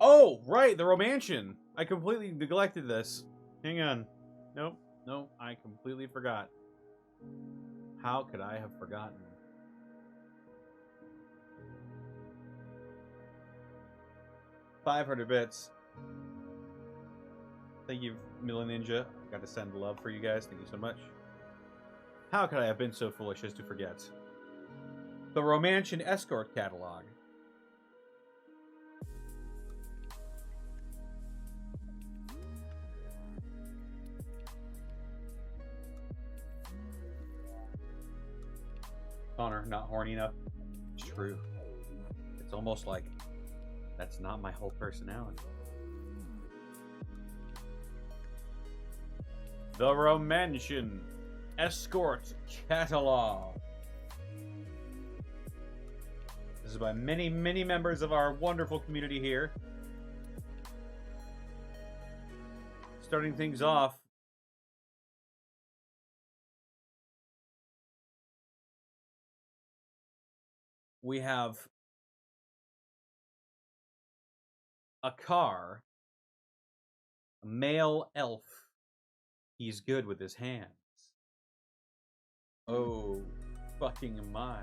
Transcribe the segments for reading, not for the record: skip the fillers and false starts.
Oh, right, the Romainsion. I completely neglected this. Hang on. Nope, I completely forgot. How could I have forgotten? $500 bits. Thank you, Mila Ninja. I got to send love for you guys. Thank you so much. How could I have been so foolish as to forget? The Romainsion Escort catalog. Connor, not horny enough. It's true. It's almost like that's not my whole personality. The Romainsion Escort catalog. This is by many, many members of our wonderful community here. Starting things off, we have a car, a male elf. He's good with his hands. Oh, fucking my.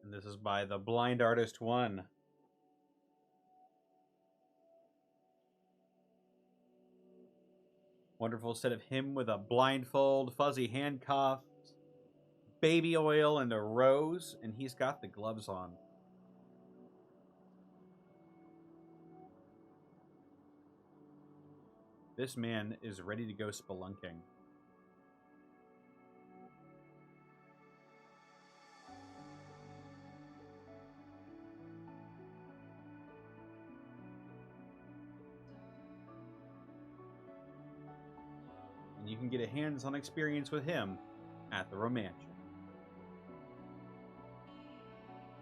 And this is by the Blind Artist 1. Wonderful set of him with a blindfold, fuzzy handcuffs, baby oil, and a rose, and he's got the gloves on. This man is ready to go spelunking. And you can get a hands-on experience with him at the Romainsion.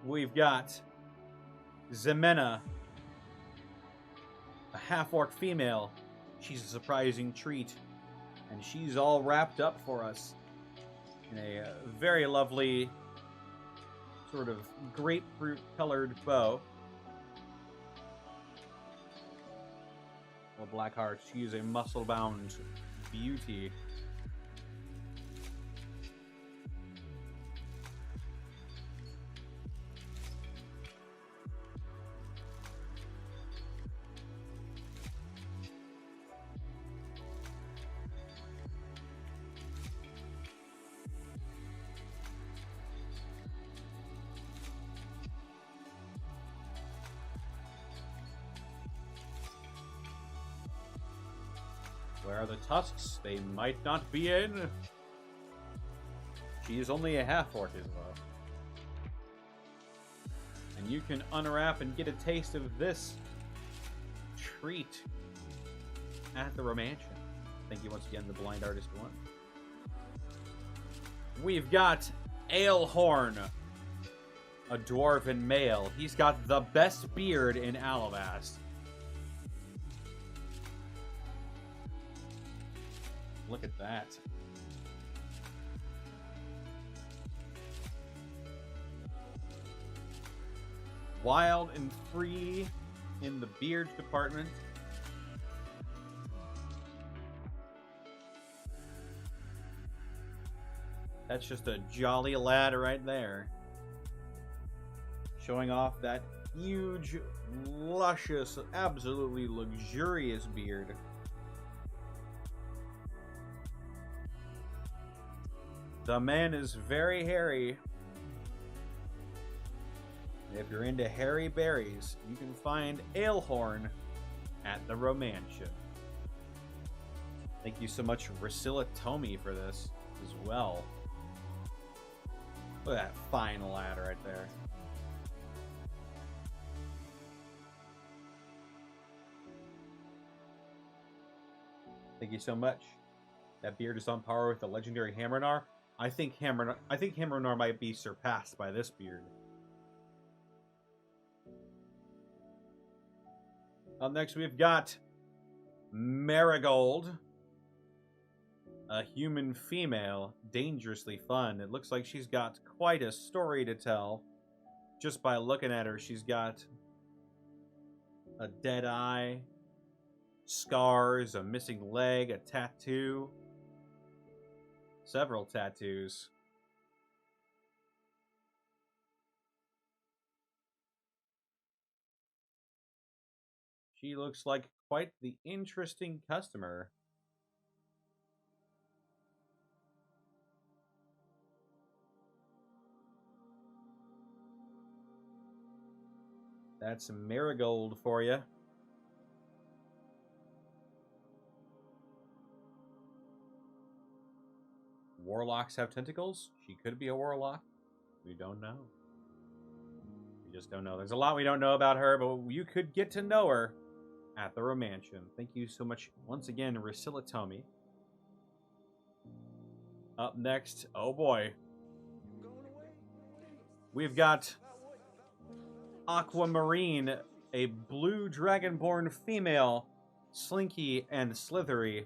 We've got Ximena, a half-orc female. She's a surprising treat, and she's all wrapped up for us in a very lovely sort of grapefruit-colored bow. Well, Blackheart, she is a muscle-bound beauty. Where are the tusks? They might not be in. She is only a half-orc as well. And you can unwrap and get a taste of this treat at the Romainsion. Thank you once again, the Blind Artist 1. We've got Alehorn, a dwarven male. He's got the best beard in Alivast. Look at that. Wild and free in the beard department. That's just a jolly lad right there. Showing off that huge, luscious, absolutely luxurious beard. The man is very hairy. If you're into hairy berries, you can find Alehorn at the Romainsion. Thank you so much, Rusilla Tomei, for this as well. Look at that fine lad right there. Thank you so much. That beard is on par with the legendary Hammernar. I think Hammernar might be surpassed by this beard. Up next, we've got Marigold, a human female, dangerously fun. It looks like she's got quite a story to tell. Just by looking at her, she's got a dead eye, scars, a missing leg, a tattoo, several tattoos. She looks like quite the interesting customer. That's Marigold for you. Warlocks have tentacles? She could be a warlock. We don't know. We just don't know. There's a lot we don't know about her, but you could get to know her at the Romainsion. Thank you so much once again, Rusilla Tomei. Up next, oh boy. We've got Aquamarine, a blue dragonborn female, slinky and slithery.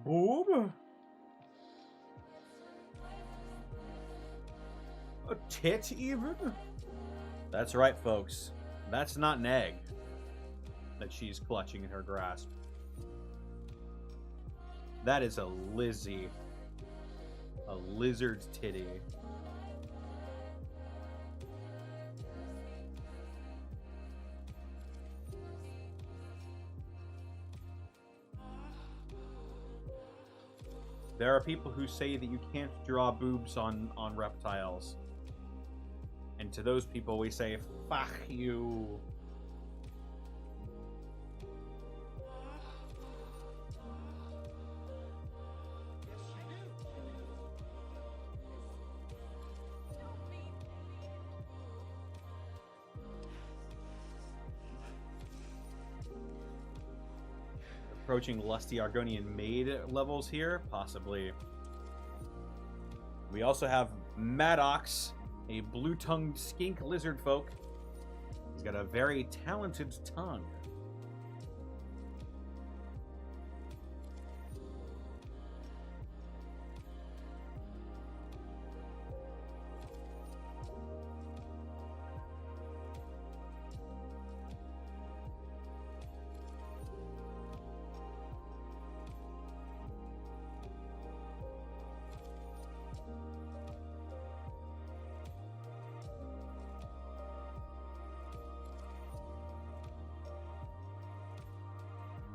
Boob? A tit, even? That's right, folks. That's not an egg that she's clutching in her grasp. That is a Lizzie. A lizard's titty. There are people who say that you can't draw boobs on reptiles. And to those people we say, fuck you. Approaching lusty Argonian maid levels here, possibly. We also have Maddox, a blue-tongued skink lizard folk. He's got a very talented tongue.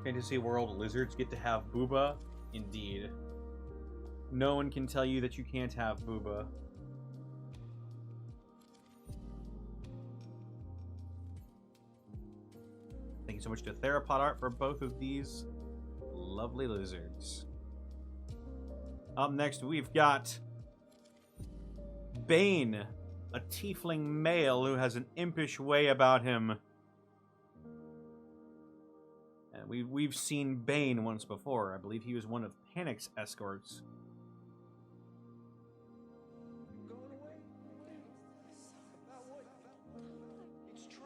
Fantasy World lizards get to have booba? Indeed. No one can tell you that you can't have booba. Thank you so much to Therapod Art for both of these lovely lizards. Up next, we've got Bane, a tiefling male who has an impish way about him. We've seen Bane once before. I believe he was one of Panic's escorts. It's true.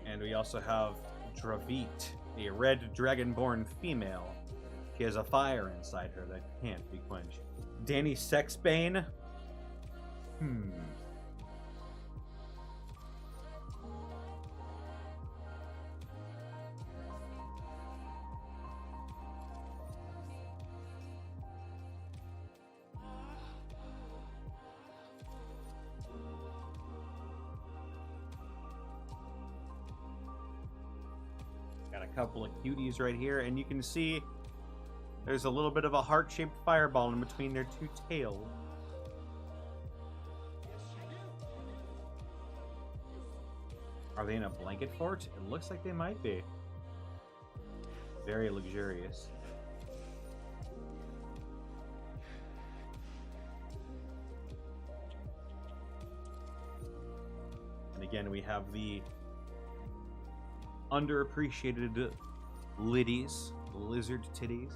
And we also have Dravit, a red dragonborn female. She has a fire inside her that can't be quenched. Danny Sexbane? Got a couple of cuties right here, and you can see there's a little bit of a heart-shaped fireball in between their two tails. Are they in a blanket fort? It looks like they might be. Very luxurious. again, we have the underappreciated liddies, lizard titties.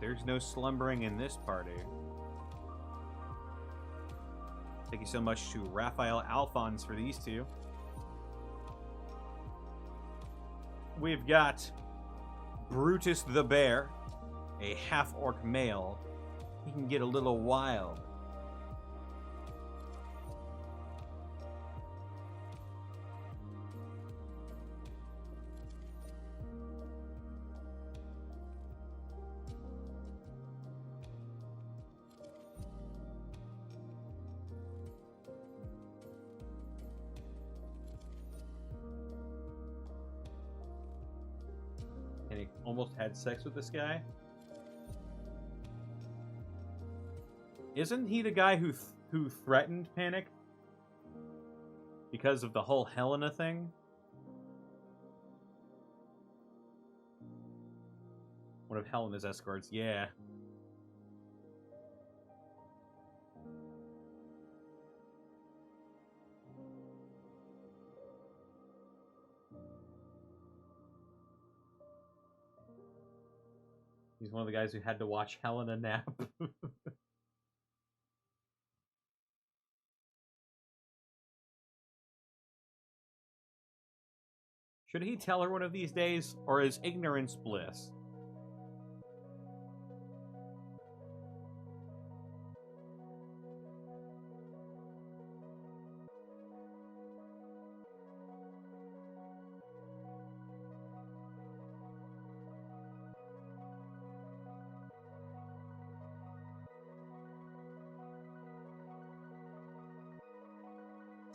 There's no slumbering in this party. Thank you so much to Raphael Alphonse for these two. We've got Brutus the Bear, a half-orc male. He can get a little wild. And he almost had sex with this guy. Isn't he the guy who threatened Panic because of the whole Helena thing? One of Helena's escorts, yeah. He's one of the guys who had to watch Helena nap. Should he tell her one of these days, or is ignorance bliss?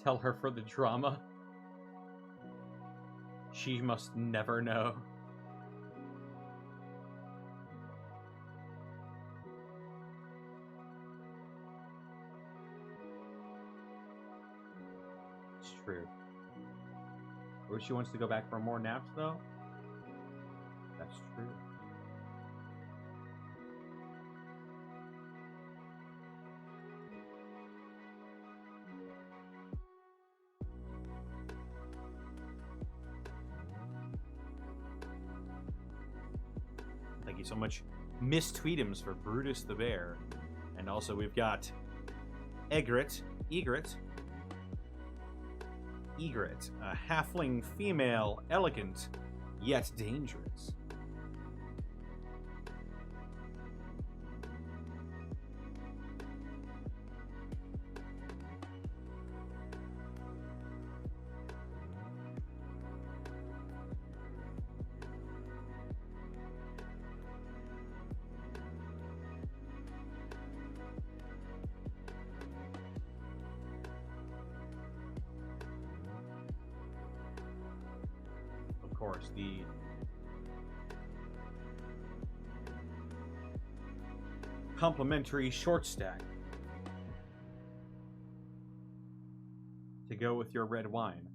Tell her for the drama? She must never know. It's true. Or she wants to go back for more naps, though? That's true. Thank you so much, Miss Tweetums, for Brutus the Bear. And also we've got Egret, a halfling female, elegant, yet dangerous. Course, the complimentary short stack to go with your red wine.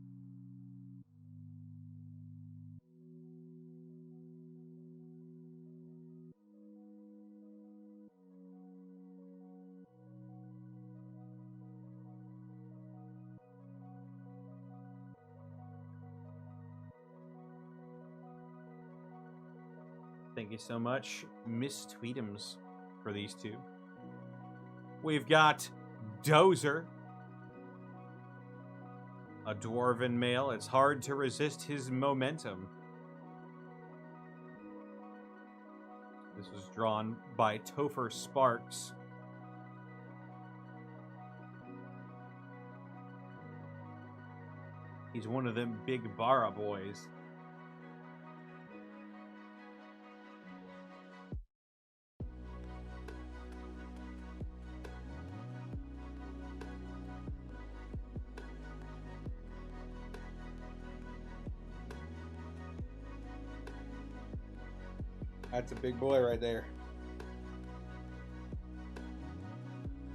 Thank you so much, Miss Tweetums, for these two. We've got Dozer, a dwarven male. It's hard to resist his momentum. This was drawn by Topher Sparks. He's one of them big Bara boys. That's a big boy right there.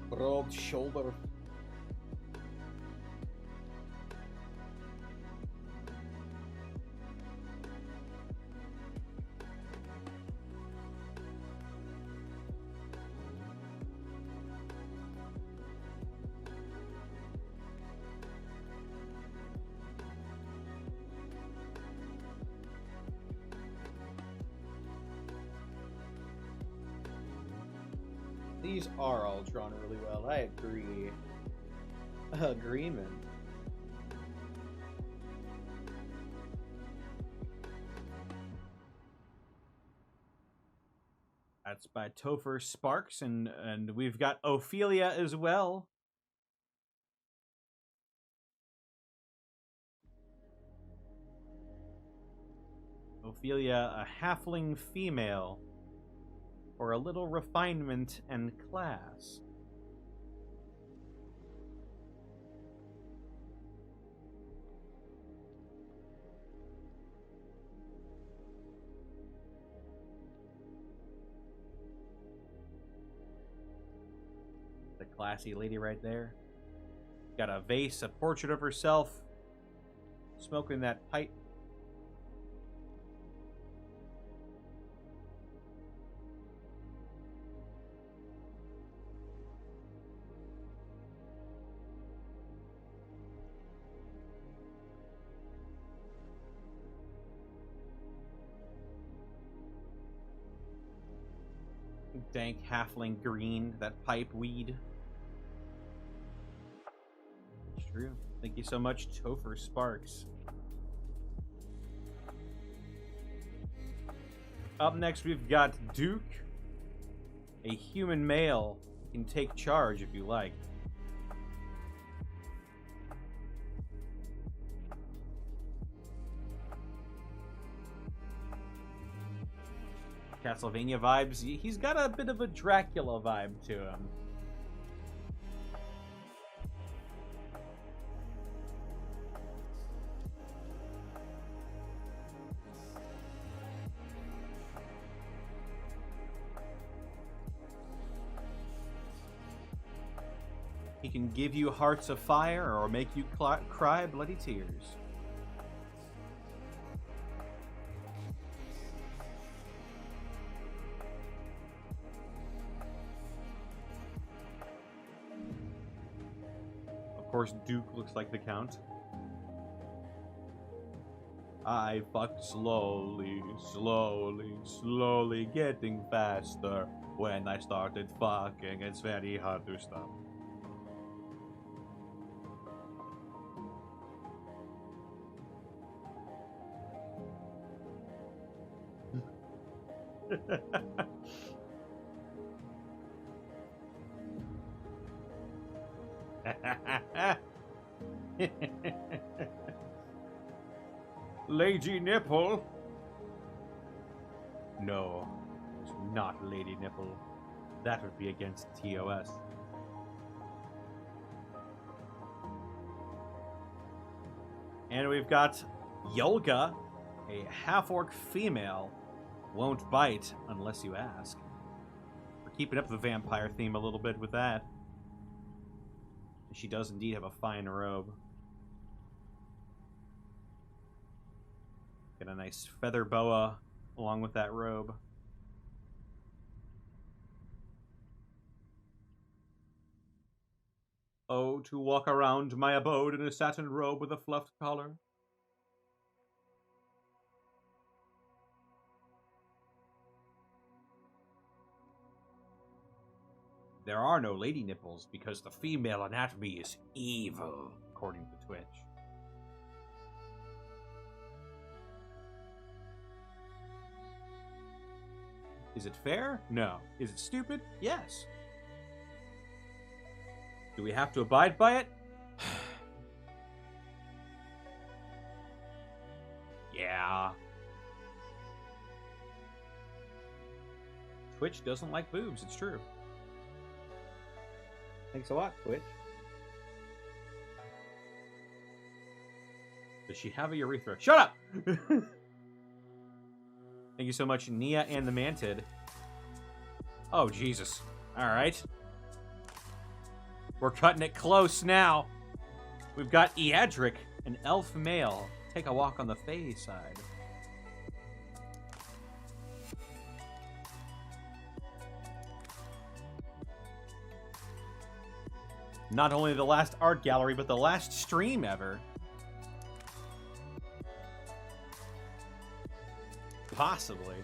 Broad shoulder. these are all drawn really well. I agree. Agreement. That's by Topher Sparks, and we've got Ophelia as well. Ophelia, a halfling female, for a little refinement and class. The classy lady right there. Got a vase, a portrait of herself, smoking that pipe. Dank halfling green, that pipe weed. It's true. Thank you so much, Topher Sparks. Up next, we've got Duke, a human male. Can take charge if you like. Castlevania vibes. He's got a bit of a Dracula vibe to him. He can give you hearts of fire or make you cry bloody tears. Of course, Duke looks like the Count. I fucked slowly, slowly, getting faster. When I started fucking, it's very hard to stop. Lady Nipple? No, it's not Lady Nipple. That would be against TOS. And we've got Yolga, a half-orc female. Won't bite unless you ask. We're keeping up the vampire theme a little bit with that. She does indeed have a fine robe. Get a nice feather boa along with that robe. Oh, to walk around my abode in a satin robe with a fluffed collar. There are no lady nipples because the female anatomy is evil, according to Twitch. Is it fair? No. Is it stupid? Yes. Do we have to abide by it? Yeah. Twitch doesn't like boobs, it's true. Thanks a lot, Twitch. Does she have a urethra? Shut up! Thank you so much, Nia and the Mantid. Oh, Jesus. Alright. We're cutting it close now. We've got Eadric, an elf male. Take a walk on the Fae side. Not only the last art gallery, but the last stream ever. Possibly.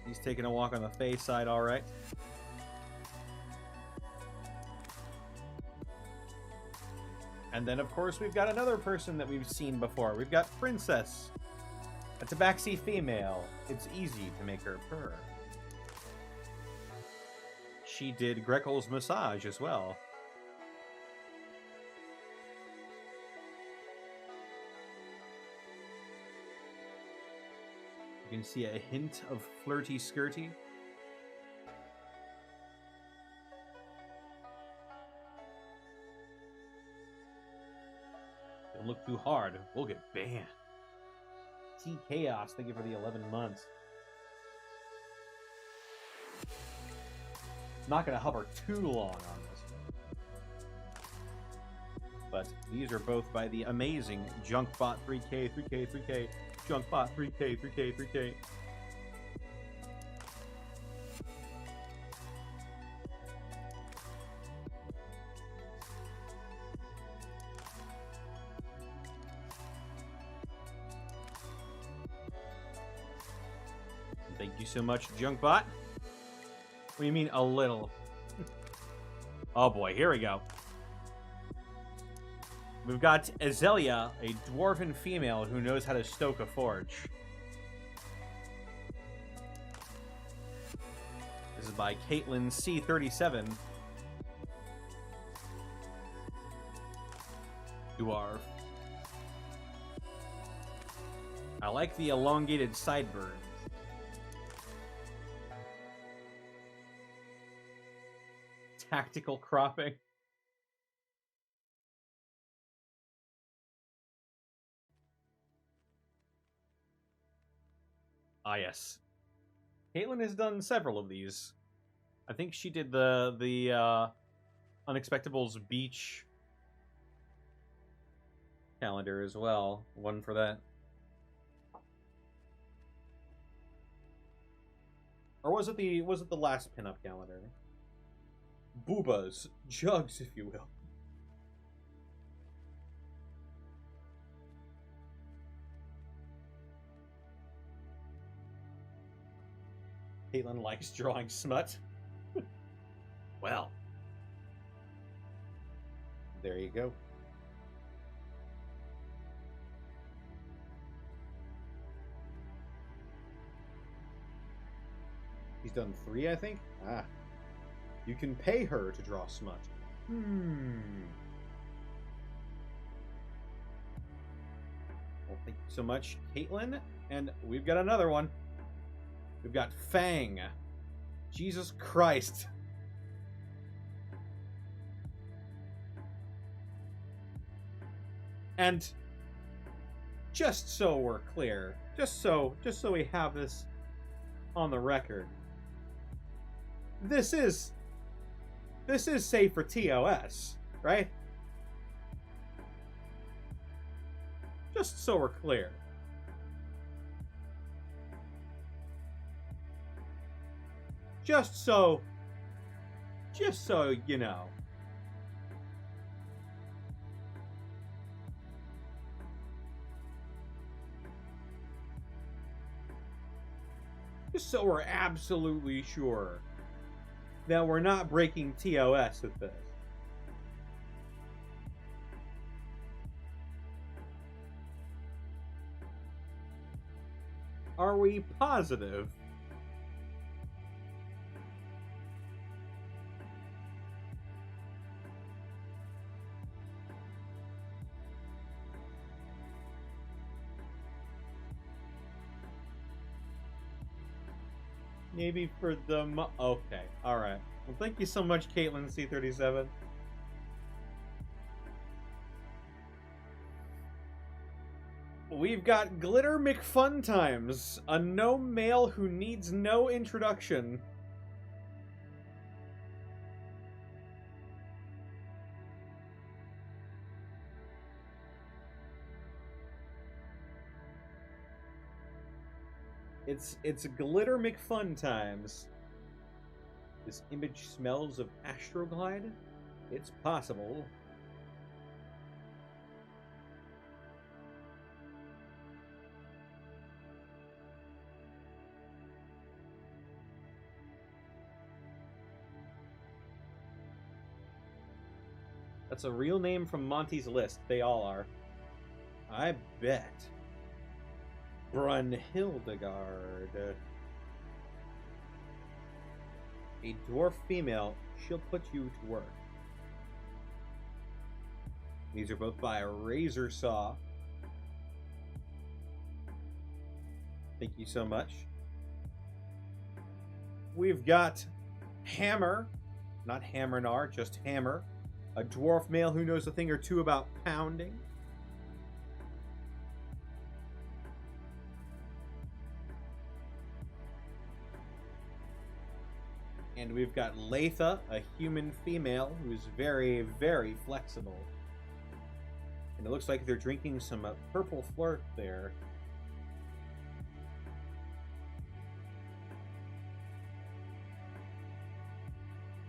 He's taking a walk on the Fae side, all right. And then, of course, we've got another person that we've seen before. We've got Princess, a tabaxi female. It's easy to make her purr. She did Grekel's massage as well. You can see a hint of flirty skirty. Don't look too hard. We'll get banned. T Chaos, thank you for the 11 months. Not going to hover too long on this. But these are both by the amazing Junkbot 3K, 3K, 3K, Junkbot 3K, 3K, 3K. Thank you so much, Junkbot. What do you mean, a little? Oh boy, here we go. We've got Azalea, a dwarven female who knows how to stoke a forge. This is by Caitlin C37. Dwarf. I like the elongated sideburns. Tactical cropping. Ah, yes. Caitlin has done several of these. I think she did the Unexpectables Beach calendar as well. One for that. Or was it the last pinup calendar? Boobas, jugs, if you will. Caitlin likes drawing smut. Well, there you go. He's done 3, I think? Ah. You can pay her to draw smut. Well, thank you so much, Caitlin. And we've got another one. We've got Fang. Jesus Christ. And just so we're clear, just so we have this on the record, this is safe for TOS, right? Just so we're clear. Just so you know. Just so we're absolutely sure that we're not breaking TOS with this. Are we positive? Maybe for the okay, alright. Well, thank you so much, Caitlin C37. We've got Glitter McFuntimes, a no male who needs no introduction. It's Glitter McFuntimes. This image smells of Astroglide? It's possible. That's a real name from Monty's list. They all are. I bet. Brunhildegard. A dwarf female. She'll put you to work. These are both by a razor saw. Thank you so much. We've got Hammer. Not Hammernar, just Hammer. A dwarf male who knows a thing or two about pounding. And we've got Latha, a human female who's very, very flexible. And it looks like they're drinking some purple flirt there.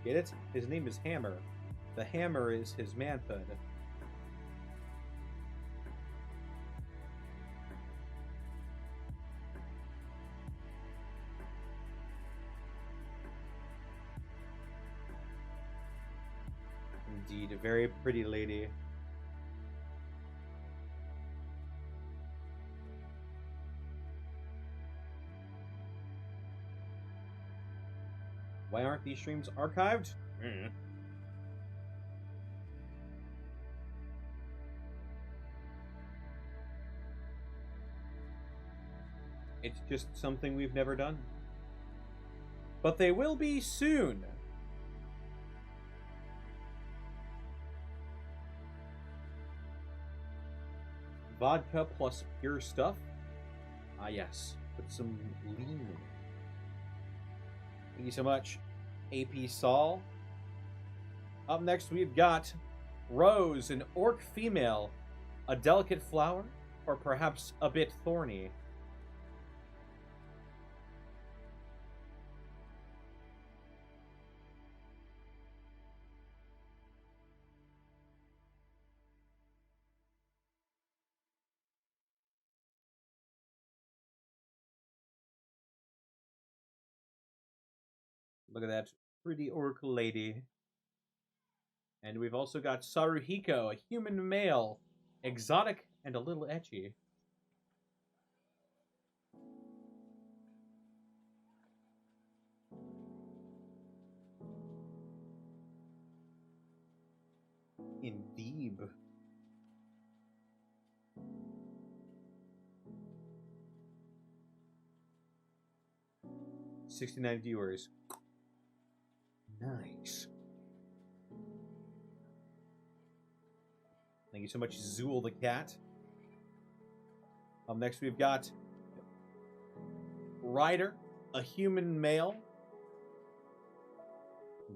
Get it? His name is Hammer. The hammer is his manhood. Indeed, a very pretty lady. Why aren't these streams archived? It's just something we've never done. But they will be soon. Vodka plus pure stuff. Ah, yes. Put some lean in it. Thank you so much, AP Saul. Up next, we've got Rose, an orc female, a delicate flower, or perhaps a bit thorny. Look at that pretty orc lady. And we've also got Saruhiko, a human male, exotic and a little etchy. Indeed. $69 viewers. Nice. Thank you so much, Zool the cat. Up next, we've got Ryder, a human male.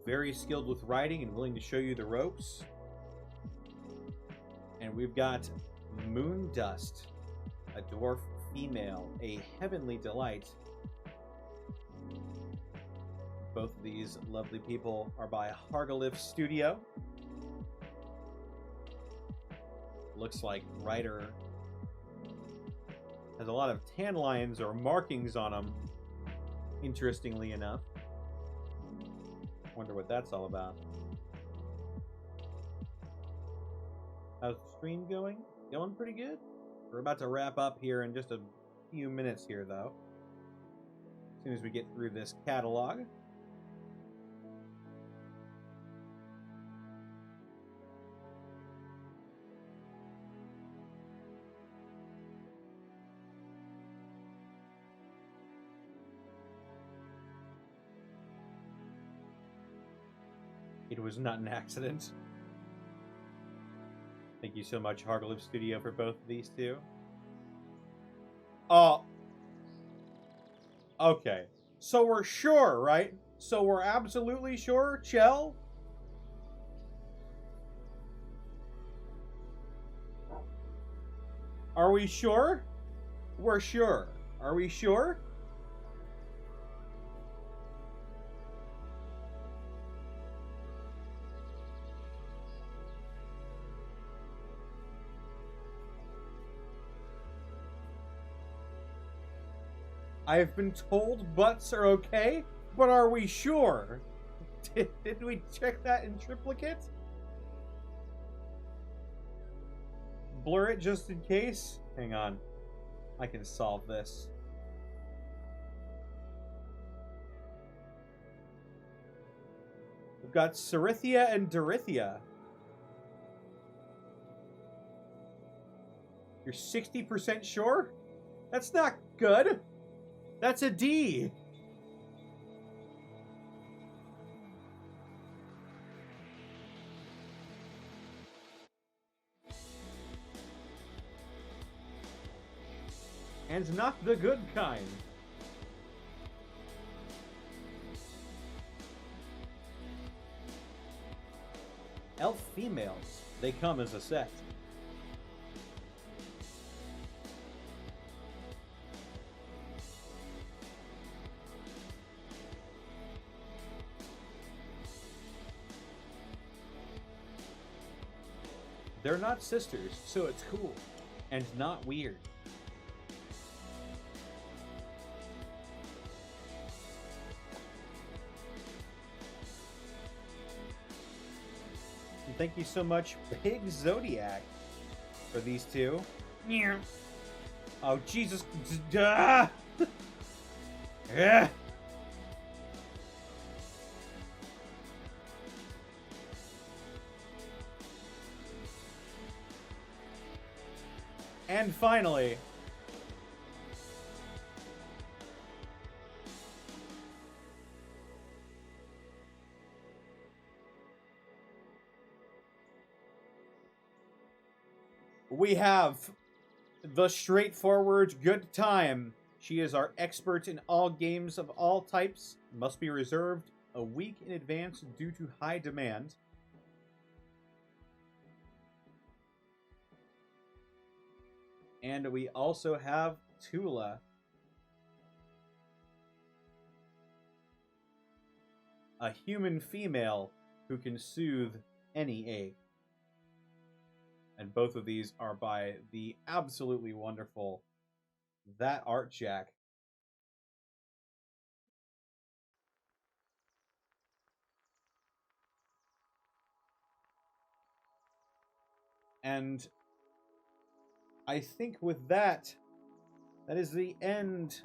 Very skilled with riding and willing to show you the ropes. And we've got Moondust, a dwarf female, a heavenly delight. Both of these lovely people are by Hargalif Studio. Looks like Ryder has a lot of tan lines or markings on him, interestingly enough. Wonder what that's all about. How's the stream going? Going pretty good. We're about to wrap up here in just a few minutes here, though. As soon as we get through this catalog. It was not an accident. Thank you so much, Hargalif Studio, for both of these two. Oh. Okay. So we're sure, right? So we're absolutely sure, Chell? Are we sure? We're sure. Are we sure? I've been told butts are okay, but are we sure? Did we check that in triplicate? blur it just in case? Hang on. I can solve this. We've got Cerithia and Dorithia. You're 60% sure? That's not good. That's a D. And not the good kind. Elf females. They come as a set. They're not sisters, so it's cool. And not weird. And thank you so much, Big Zodiac, for these two. Oh, Jesus. Yeah. And finally, we have the straightforward good time. She is our expert in all games of all types. Must be reserved a week in advance due to high demand. And we also have Tula. A human female who can soothe any ache. And both of these are by the absolutely wonderful That Art Jack. And I think with that, that is the end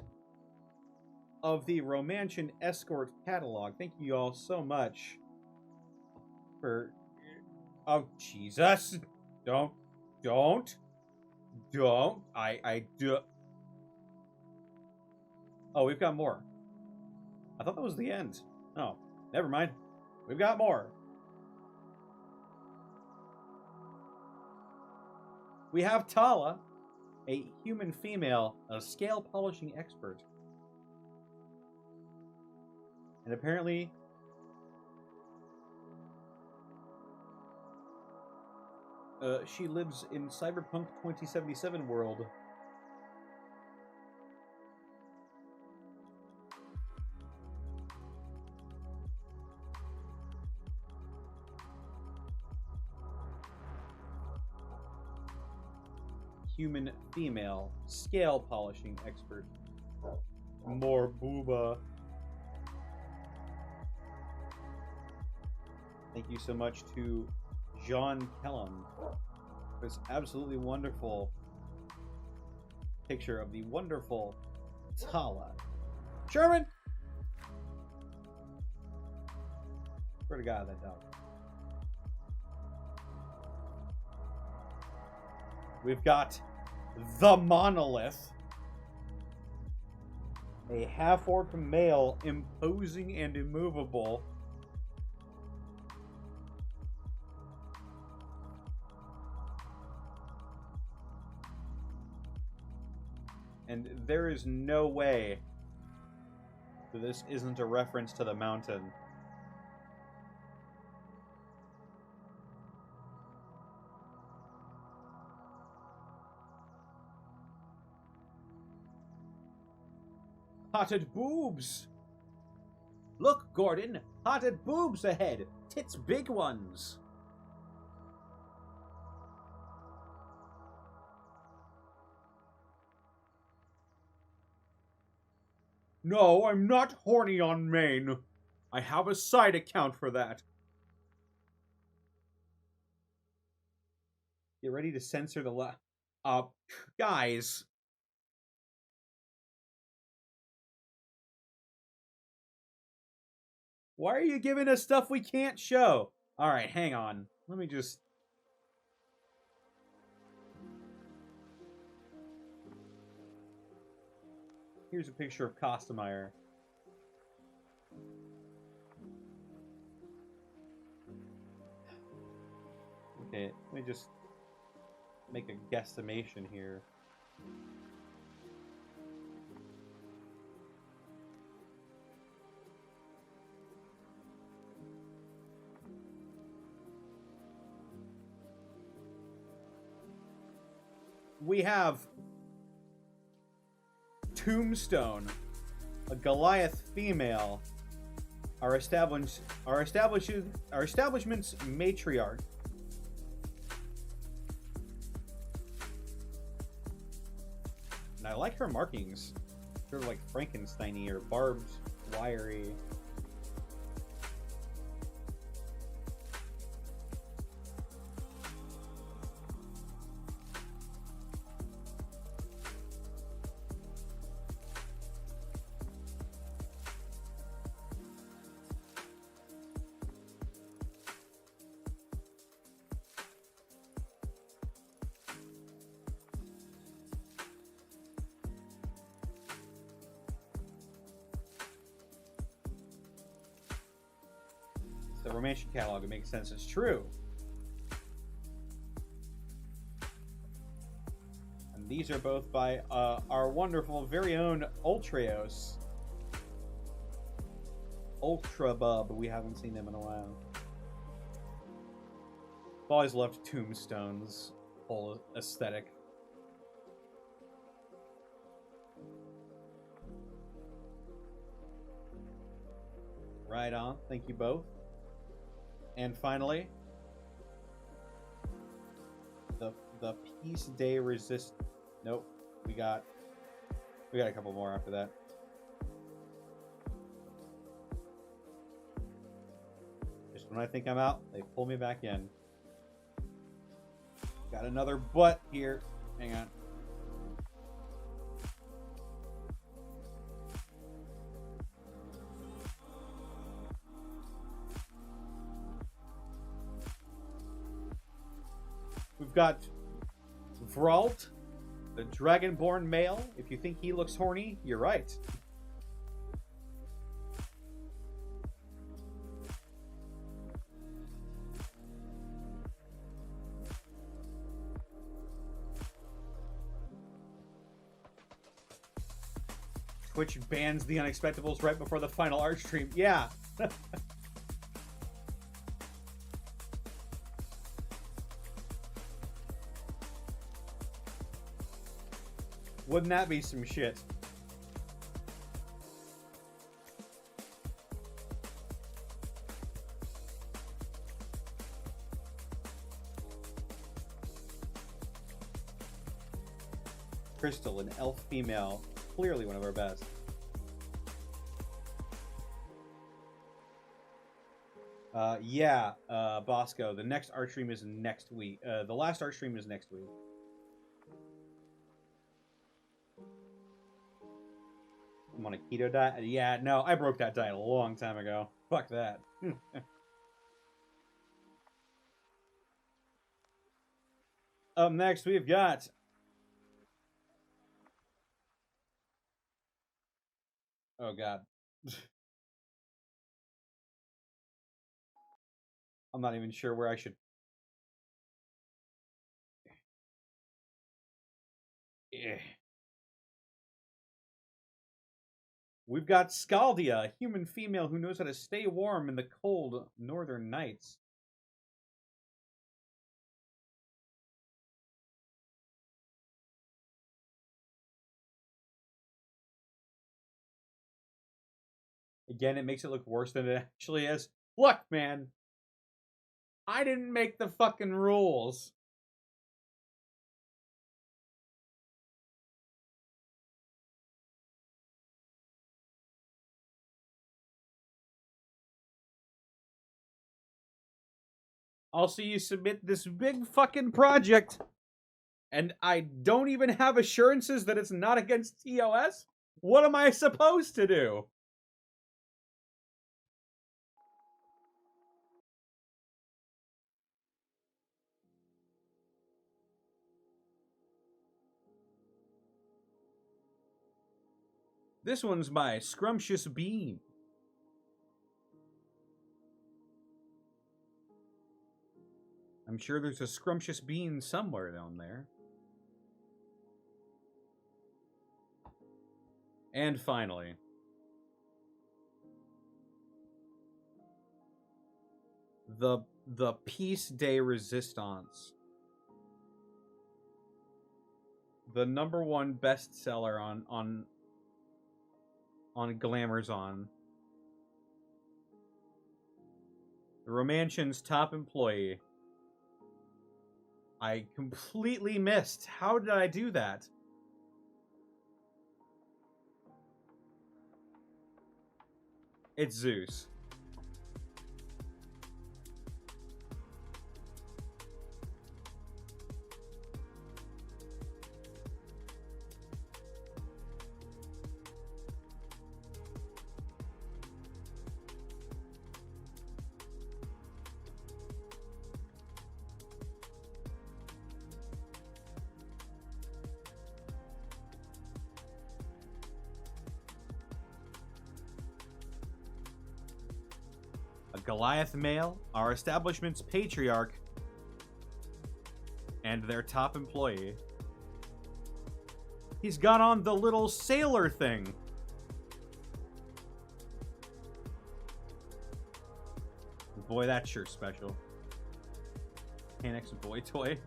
of the Romainsion Escort catalog. Thank you all so much for... Oh, Jesus! Don't. I do. Oh, we've got more. I thought that was the end. Oh, never mind. We've got more. We have Tala, a human female, a scale polishing expert. And apparently, she lives in Cyberpunk 2077 world. Human female scale polishing expert. More booba. Thank you so much to John Kellum for this absolutely wonderful picture of the wonderful Tala. Sherman! Swear to God, that dog. We've got the Monolith. A half-orc male, imposing and immovable. And there is no way that this isn't a reference to the mountain. Potted boobs! Look, Gordon! Potted boobs ahead! Tits big ones! No, I'm not horny on Maine. I have a side account for that. Get ready to censor the guys. Why are you giving us stuff we can't show? All right, hang on. Let me just... Here's a picture of Costemeyer. Okay, let me just make a guesstimation here. We have Tombstone, a Goliath female, our establishment's matriarch. And I like her markings. Sort of like Frankenstein-y or barbed wiry. The Romainsion catalog, it makes sense. It's true. And these are both by our wonderful very own Ultreos. Ultra Bub. We haven't seen them in a while. I've always loved Tombstone's whole aesthetic. Right on. Thank you both. And finally, the Peace Day Resist. Nope, we got a couple more after that. Just when I think I'm out, they pull me back in. Got another butt here. Hang on. We've got Vralt, the Dragonborn male. If you think he looks horny, you're right. Twitch bans the Unexpectables right before the final art stream. Yeah. Wouldn't that be some shit? Crystal, an elf female. Clearly one of our best. Yeah, Bosco. The next art stream is next week. The last art stream is next week. I'm on a keto diet. Yeah, no, I broke that diet a long time ago. Fuck that. Up next, we've got... Oh, God. I'm not even sure where I should... Yeah. We've got Scaldia, a human female who knows how to stay warm in the cold northern nights. Again, it makes it look worse than it actually is. Look, man. I didn't make the fucking rules. I'll see you submit this big fucking project, and I don't even have assurances that it's not against TOS? What am I supposed to do? This one's by Scrumptious Bean. I'm sure there's a Scrumptious Bean somewhere down there. And finally, the Peace Day Resistance. The #1 bestseller on Glamorzon. The Romainsion's top employee. I completely missed. How did I do that? It's Zeus. Goliath male, our establishment's patriarch, and their top employee. He's got on the little sailor thing. Boy, that's sure special. Annex boy toy.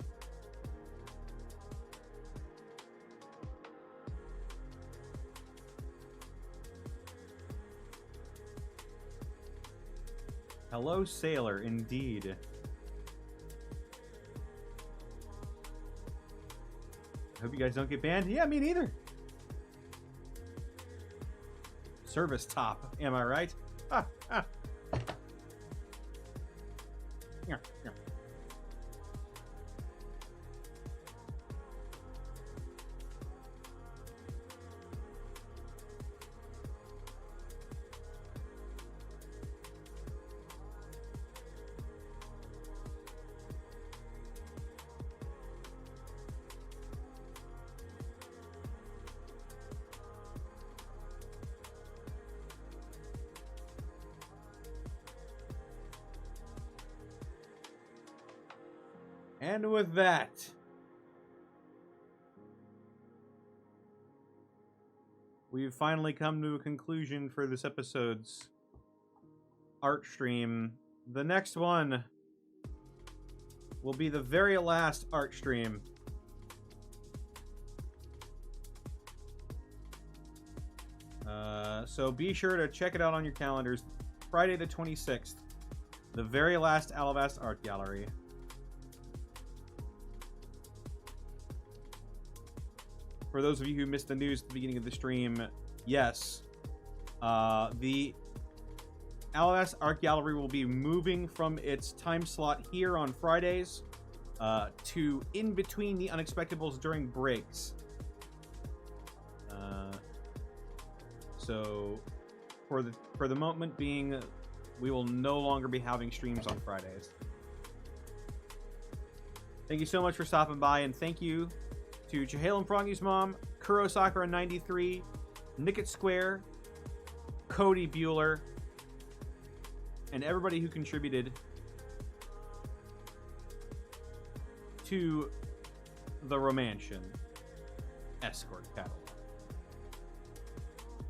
Hello, sailor, indeed. I hope you guys don't get banned. Yeah, me neither. Service top, am I right? Ah, ah. Yeah, yeah. And with that, we've finally come to a conclusion for this episode's art stream. The next one will be the very last art stream. So be sure to check it out on your calendars. Friday the 26th, the very last Alivast Art Gallery. For those of you who missed the news at the beginning of the stream, yes, the Alivast Art Gallery will be moving from its time slot here on Fridays to in between the Unexpectables during breaks. So for the moment being, we will no longer be having streams on Fridays. Thank you so much for stopping by, and thank you to Chihale and Froggy's mom, Kuro Sakura 93, Nickett Square, Cody Bueller, and everybody who contributed to the Romainsion Escort catalog.